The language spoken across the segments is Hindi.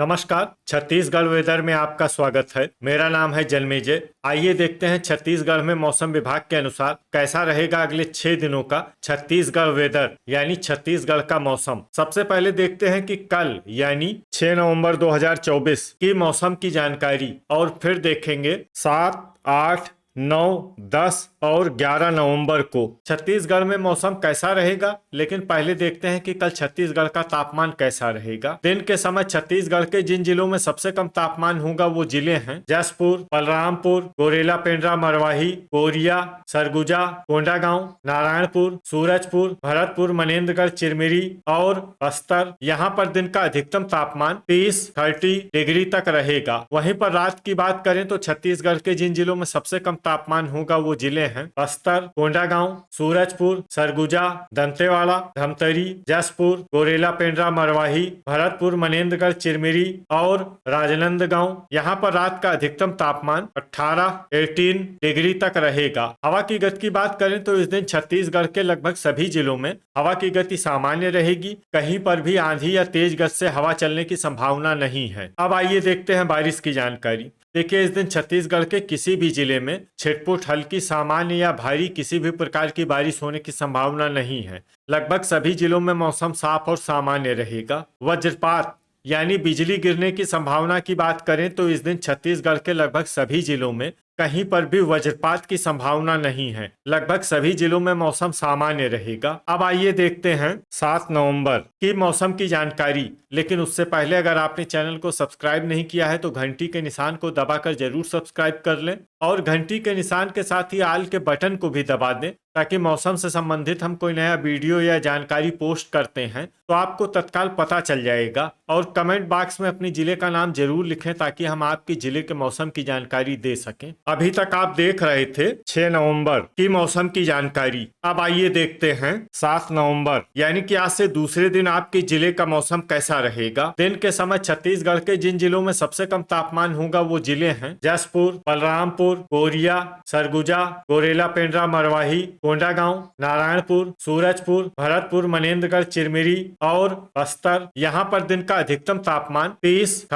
नमस्कार। छत्तीसगढ़ वेदर में आपका स्वागत है। मेरा नाम है जन्मेजय। आइए देखते हैं छत्तीसगढ़ में मौसम विभाग के अनुसार कैसा रहेगा अगले 6 दिनों का छत्तीसगढ़ वेदर यानी छत्तीसगढ़ का मौसम। सबसे पहले देखते हैं कि कल यानी 6 नवंबर 2024 की मौसम की जानकारी और फिर देखेंगे 7, 8, 9, 10 और 11 नवंबर को छत्तीसगढ़ में मौसम कैसा रहेगा। लेकिन पहले देखते हैं कि कल छत्तीसगढ़ का तापमान कैसा रहेगा। दिन के समय छत्तीसगढ़ के जिन जिलों में सबसे कम तापमान होगा वो जिले हैं जसपुर, बलरामपुर, गोरेला पेंड्रा, मरवाही, कोरिया, सरगुजा, कोंडागांव, नारायणपुर, सूरजपुर, भरतपुर, मनेन्द्रगढ़, चिरमिरी और बस्तर। यहाँ पर दिन का अधिकतम तापमान 30 डिग्री तक रहेगा। वहीं पर रात की बात करें तो छत्तीसगढ़ के जिन जिलों में सबसे कम तापमान होगा वो जिले हैं बस्तर, कोंडागांव, सूरजपुर, सरगुजा, दंतेवाड़ा, धमतरी, जसपुर, गोरेला पेंड्रा, मरवाही, भरतपुर, मनेन्द्रगढ़, चिरमिरी और राजनांदगांव। यहाँ पर रात का अधिकतम तापमान 18 डिग्री तक रहेगा। हवा की गति की बात करें तो इस दिन छत्तीसगढ़ के लगभग सभी जिलों में हवा की गति सामान्य रहेगी। कहीं पर भी आंधी या तेज गति से हवा चलने की संभावना नहीं है। अब आइए देखते हैं बारिश की जानकारी। देखिए, इस दिन छत्तीसगढ़ के किसी भी जिले में छिटपुट, हल्की, सामान्य या भारी किसी भी प्रकार की बारिश होने की संभावना नहीं है। लगभग सभी जिलों में मौसम साफ और सामान्य रहेगा। वज्रपात यानी बिजली गिरने की संभावना की बात करें तो इस दिन छत्तीसगढ़ के लगभग सभी जिलों में कहीं पर भी वज्रपात की संभावना नहीं है। लगभग सभी जिलों में मौसम सामान्य रहेगा। अब आइए देखते हैं 7 नवंबर की मौसम की जानकारी। लेकिन उससे पहले अगर आपने चैनल को सब्सक्राइब नहीं किया है तो घंटी के निशान को दबाकर जरूर सब्सक्राइब कर लें और घंटी के निशान के साथ ही आल के बटन को भी दबा दें ताकि मौसम से संबंधित हम कोई नया वीडियो या जानकारी पोस्ट करते हैं तो आपको तत्काल पता चल जाएगा। और कमेंट बॉक्स में अपने जिले का नाम जरूर लिखें ताकि हम आपके जिले के मौसम की जानकारी दे सकें। अभी तक आप देख रहे थे 6 नवंबर की मौसम की जानकारी। अब आइए देखते हैं 7 नवंबर यानी कि आज से दूसरे दिन आपके जिले का मौसम कैसा रहेगा। दिन के समय छत्तीसगढ़ के जिन जिलों में सबसे कम तापमान होगा वो जिले हैं जसपुर, बलरामपुर, कोरिया, सरगुजा, गोरेला पेंड्रा, मरवाही, कोंडागांव, नारायणपुर, सूरजपुर, भरतपुर, मनेन्द्रगढ़, चिरमिरी और बस्तर। यहाँ पर दिन का अधिकतम तापमान 30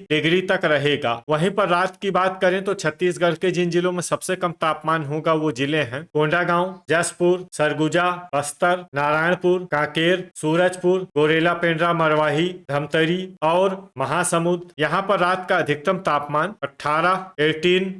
डिग्री तक रहेगा। वहीं पर रात की बात करें तो छत्तीसगढ़ के जिन जिलों में सबसे कम तापमान होगा वो जिले हैं कोंडागांव, जसपुर, सरगुजा, बस्तर, नारायणपुर, कांकेर, सूरजपुर, गोरेला पेंड्रा, मरवाही, धमतरी और महासमुंद। यहाँ पर रात का अधिकतम तापमान 18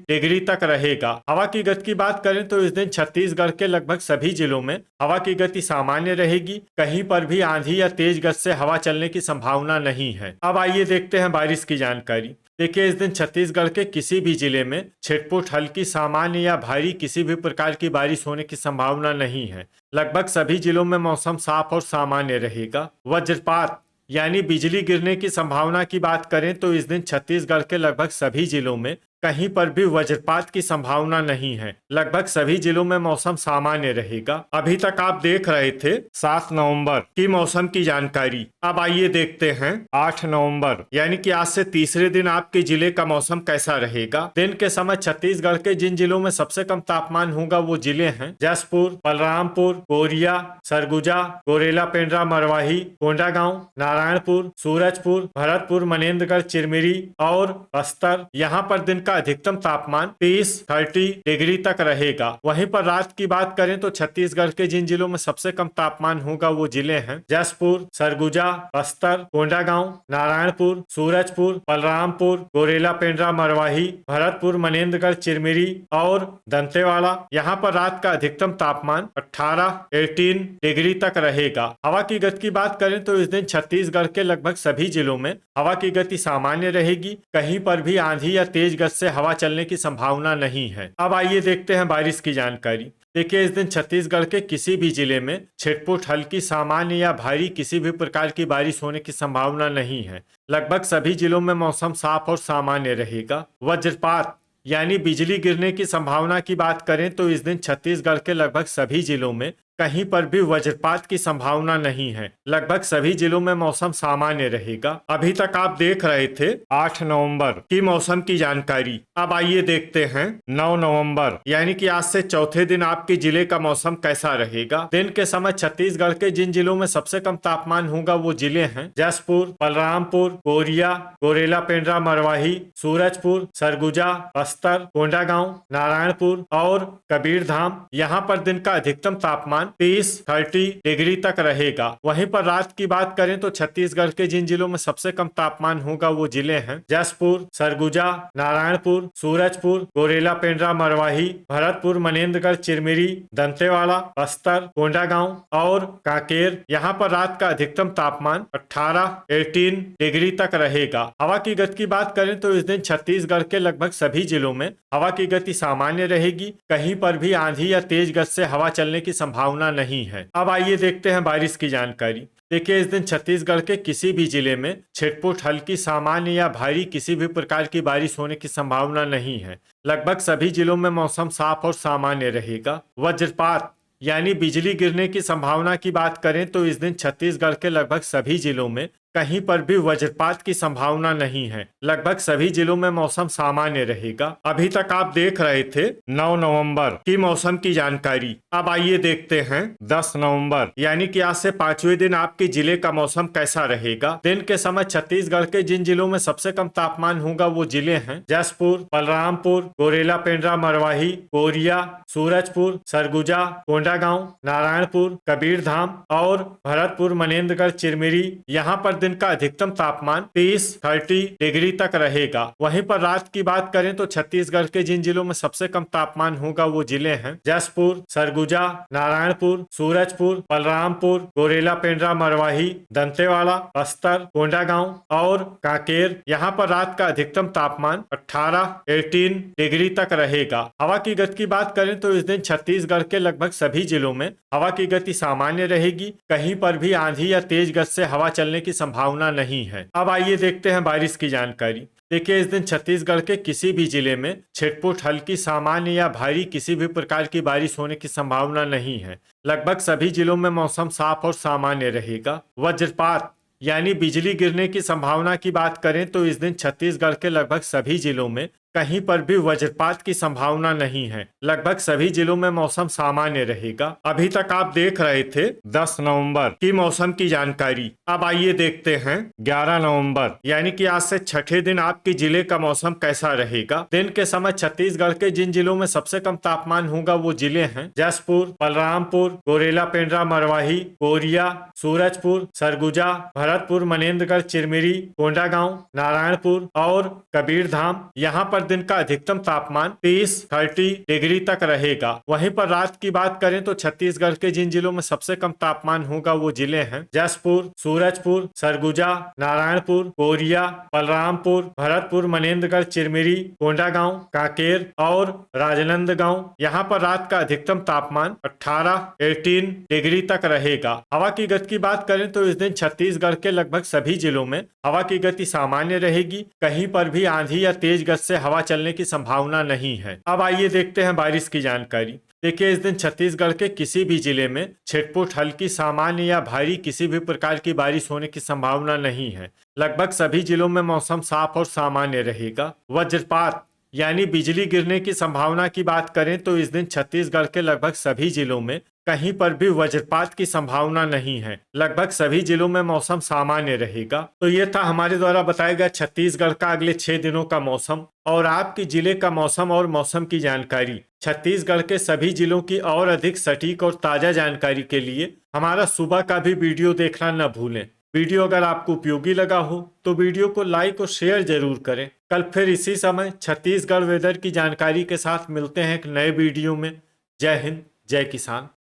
डिग्री तक रहेगा। हवा की गति की बात करें तो इस दिन छत्तीसगढ़ के लगभग सभी जिलों में हवा की गति सामान्य रहेगी। कहीं पर भी आंधी या तेज गति से हवा चलने की संभावना नहीं है। अब आइए देखते हैं बारिश की जानकारी। देखिए, इस दिन छत्तीसगढ़ के किसी भी जिले में छिटपुट, हल्की, सामान्य या भारी किसी भी प्रकार की बारिश होने की संभावना नहीं है। लगभग सभी जिलों में मौसम साफ और सामान्य रहेगा। वज्रपात यानी बिजली गिरने की संभावना की बात करें तो इस दिन छत्तीसगढ़ के लगभग सभी जिलों में कहीं पर भी वज्रपात की संभावना नहीं है। लगभग सभी जिलों में मौसम सामान्य रहेगा। अभी तक आप देख रहे थे 7 नवंबर की मौसम की जानकारी। अब आइए देखते हैं 8 नवंबर यानी कि आज से तीसरे दिन आपके जिले का मौसम कैसा रहेगा। दिन के समय छत्तीसगढ़ के जिन जिलों में सबसे कम तापमान होगा वो जिले हैं जसपुर, बलरामपुर, कोरिया, सरगुजा, गोरेला पेंड्रा, मरवाही, कोंडागांव, नारायणपुर, सूरजपुर, भरतपुर, मनेन्द्रगढ़, चिरमिरी और बस्तर। यहाँ पर दिन का अधिकतम तापमान 30 डिग्री तक रहेगा। वहीं पर रात की बात करें तो छत्तीसगढ़ के जिन जिलों में सबसे कम तापमान होगा वो जिले हैं जसपुर, सरगुजा, बस्तर, कोंडागांव, नारायणपुर, सूरजपुर, बलरामपुर, गोरेला पेंड्रा, मरवाही, भरतपुर, मनेन्द्रगढ़, चिरमिरी और दंतेवाड़ा। यहाँ पर रात का अधिकतम तापमान 18 डिग्री तक रहेगा। हवा की गति की बात करें तो इस दिन छत्तीसगढ़ के लगभग सभी जिलों में हवा की गति सामान्य रहेगी। कहीं पर भी आंधी या तेज गति से हवा चलने की संभावना नहीं है। अब आइए देखते हैं बारिश की जानकारी। देखिए, इस दिन छत्तीसगढ़ के किसी भी जिले में छिटपुट, हल्की, सामान्य या भारी किसी भी प्रकार की बारिश होने की संभावना नहीं है। लगभग सभी जिलों में मौसम साफ और सामान्य रहेगा। वज्रपात यानी बिजली गिरने की संभावना की बात करें तो इस दिन छत्तीसगढ़ के लगभग सभी जिलों में कहीं पर भी वज्रपात की संभावना नहीं है। लगभग सभी जिलों में मौसम सामान्य रहेगा। अभी तक आप देख रहे थे 8 नवंबर की मौसम की जानकारी। अब आइए देखते हैं 9 नवंबर यानी कि आज से चौथे दिन आपके जिले का मौसम कैसा रहेगा। दिन के समय छत्तीसगढ़ के जिन जिलों में सबसे कम तापमान होगा वो जिले हैं जसपुर, बलरामपुर, कोरिया, गोरेला पेंड्रा, मरवाही, सूरजपुर, सरगुजा, बस्तर, कोंडागांव, नारायणपुर और कबीरधाम। यहाँ पर दिन का अधिकतम तापमान 30 डिग्री तक रहेगा। वहीं पर रात की बात करें तो छत्तीसगढ़ के जिन जिलों में सबसे कम तापमान होगा वो जिले हैं जसपुर, सरगुजा, नारायणपुर, सूरजपुर, गोरेला पेंड्रा, मरवाही, भरतपुर, मनेन्द्रगढ़, चिरमिरी, दंतेवाड़ा, बस्तर, कोंडागांव और कांकेर। यहाँ पर रात का अधिकतम तापमान 18 डिग्री तक रहेगा। हवा की गति की बात करें तो इस दिन छत्तीसगढ़ के लगभग सभी जिलों में हवा की गति सामान्य रहेगी। कहीं पर भी आंधी या तेज गति से हवा चलने की संभावना नहीं है। अब आइए देखते हैं बारिश की जानकारी। देखिए, इस दिन छत्तीसगढ़ के किसी भी जिले में छिटपुट, हल्की, सामान्य या भारी किसी भी प्रकार की बारिश होने की संभावना नहीं है। लगभग सभी जिलों में मौसम साफ और सामान्य रहेगा। वज्रपात यानी बिजली गिरने की संभावना की बात करें तो इस दिन छत्तीसगढ़ के लगभग सभी जिलों में कहीं पर भी वज्रपात की संभावना नहीं है। लगभग सभी जिलों में मौसम सामान्य रहेगा। अभी तक आप देख रहे थे 9 नवंबर की मौसम की जानकारी। अब आइए देखते हैं 10 नवंबर यानी कि आज से 5वें दिन आपके जिले का मौसम कैसा रहेगा। दिन के समय छत्तीसगढ़ के जिन जिलों में सबसे कम तापमान होगा वो जिले हैं जसपुर, बलरामपुर, गोरेला पेंड्रा, मरवाही, कोरिया, सूरजपुर, सरगुजा, कोंडागांव, नारायणपुर, कबीरधाम और भरतपुर, मनेन्द्रगढ़, चिरमिरी। यहाँ पर दिन का अधिकतम तापमान 30 डिग्री तक रहेगा। वहीं पर रात की बात करें तो छत्तीसगढ़ के जिन जिलों में सबसे कम तापमान होगा वो जिले हैं जसपुर, सरगुजा, नारायणपुर, सूरजपुर, बलरामपुर, गोरेला पेंड्रा, मरवाही, दंतेवाड़ा, बस्तर, कोंडागांव और कांकेर। यहाँ पर रात का अधिकतम तापमान 18 डिग्री तक रहेगा। हवा की गति की बात करें तो इस दिन छत्तीसगढ़ के लगभग सभी जिलों में हवा की गति सामान्य रहेगी। कहीं पर भी आंधी या तेज गति से हवा चलने की संभावना नहीं है। अब आइए देखते हैं बारिश की जानकारी। देखिए, इस दिन छत्तीसगढ़ के किसी भी जिले में छिटपुट, हल्की, सामान्य या भारी किसी भी प्रकार की बारिश होने की संभावना नहीं है। लगभग सभी जिलों में मौसम साफ और सामान्य रहेगा। वज्रपात यानी बिजली गिरने की संभावना की बात करें तो इस दिन छत्तीसगढ़ के लगभग सभी जिलों में कहीं पर भी वज्रपात की संभावना नहीं है। लगभग सभी जिलों में मौसम सामान्य रहेगा। अभी तक आप देख रहे थे 10 नवंबर की मौसम की जानकारी। अब आइए देखते हैं 11 नवंबर यानी कि आज से छठे दिन आपके जिले का मौसम कैसा रहेगा। दिन के समय छत्तीसगढ़ के जिन जिलों में सबसे कम तापमान होगा वो जिले हैं जसपुर, बलरामपुर, गोरेला पेंड्रा, मरवाही, कोरिया, सूरजपुर, सरगुजा, भरतपुर, मनेन्द्रगढ़, चिरमिरी, कोंडागांव, नारायणपुर और कबीरधाम। यहाँ पर दिन का अधिकतम तापमान 30 डिग्री तक रहेगा। वहीं पर रात की बात करें तो छत्तीसगढ़ के जिन जिलों में सबसे कम तापमान होगा वो जिले हैं जसपुर, सूरजपुर, सरगुजा, नारायणपुर, कोरिया, बलरामपुर, भरतपुर, मनेन्द्रगढ़, चिरमिरी, कोंडागांव, कांकेर और राजनांदगांव। यहाँ पर रात का अधिकतम तापमान 18 डिग्री तक रहेगा। हवा की गति की बात करें तो इस दिन छत्तीसगढ़ के लगभग सभी जिलों में हवा की गति सामान्य रहेगी। कहीं पर भी आंधी या तेज गति से हवा चलने की संभावना नहीं है। अब आइए देखते हैं बारिश की जानकारी। देखिए, इस दिन छत्तीसगढ़ के किसी भी जिले में छिटपुट, हल्की, सामान्य या भारी किसी भी प्रकार की बारिश होने की संभावना नहीं है। लगभग सभी जिलों में मौसम साफ और सामान्य रहेगा। वज्रपात यानी बिजली गिरने की संभावना की बात करें तो इस दिन छत्तीसगढ़ के लगभग सभी जिलों में कहीं पर भी वज्रपात की संभावना नहीं है। लगभग सभी जिलों में मौसम सामान्य रहेगा। तो ये था हमारे द्वारा बताया गया छत्तीसगढ़ का अगले 6 दिनों का मौसम और आपके जिले का मौसम और मौसम की जानकारी। छत्तीसगढ़ के सभी जिलों की और अधिक सटीक और ताजा जानकारी के लिए हमारा सुबह का भी वीडियो देखना न भूलें। वीडियो अगर आपको उपयोगी लगा हो तो वीडियो को लाइक और शेयर जरूर करें। कल फिर इसी समय छत्तीसगढ़ वेदर की जानकारी के साथ मिलते हैं एक नए वीडियो में। जय हिंद, जय किसान।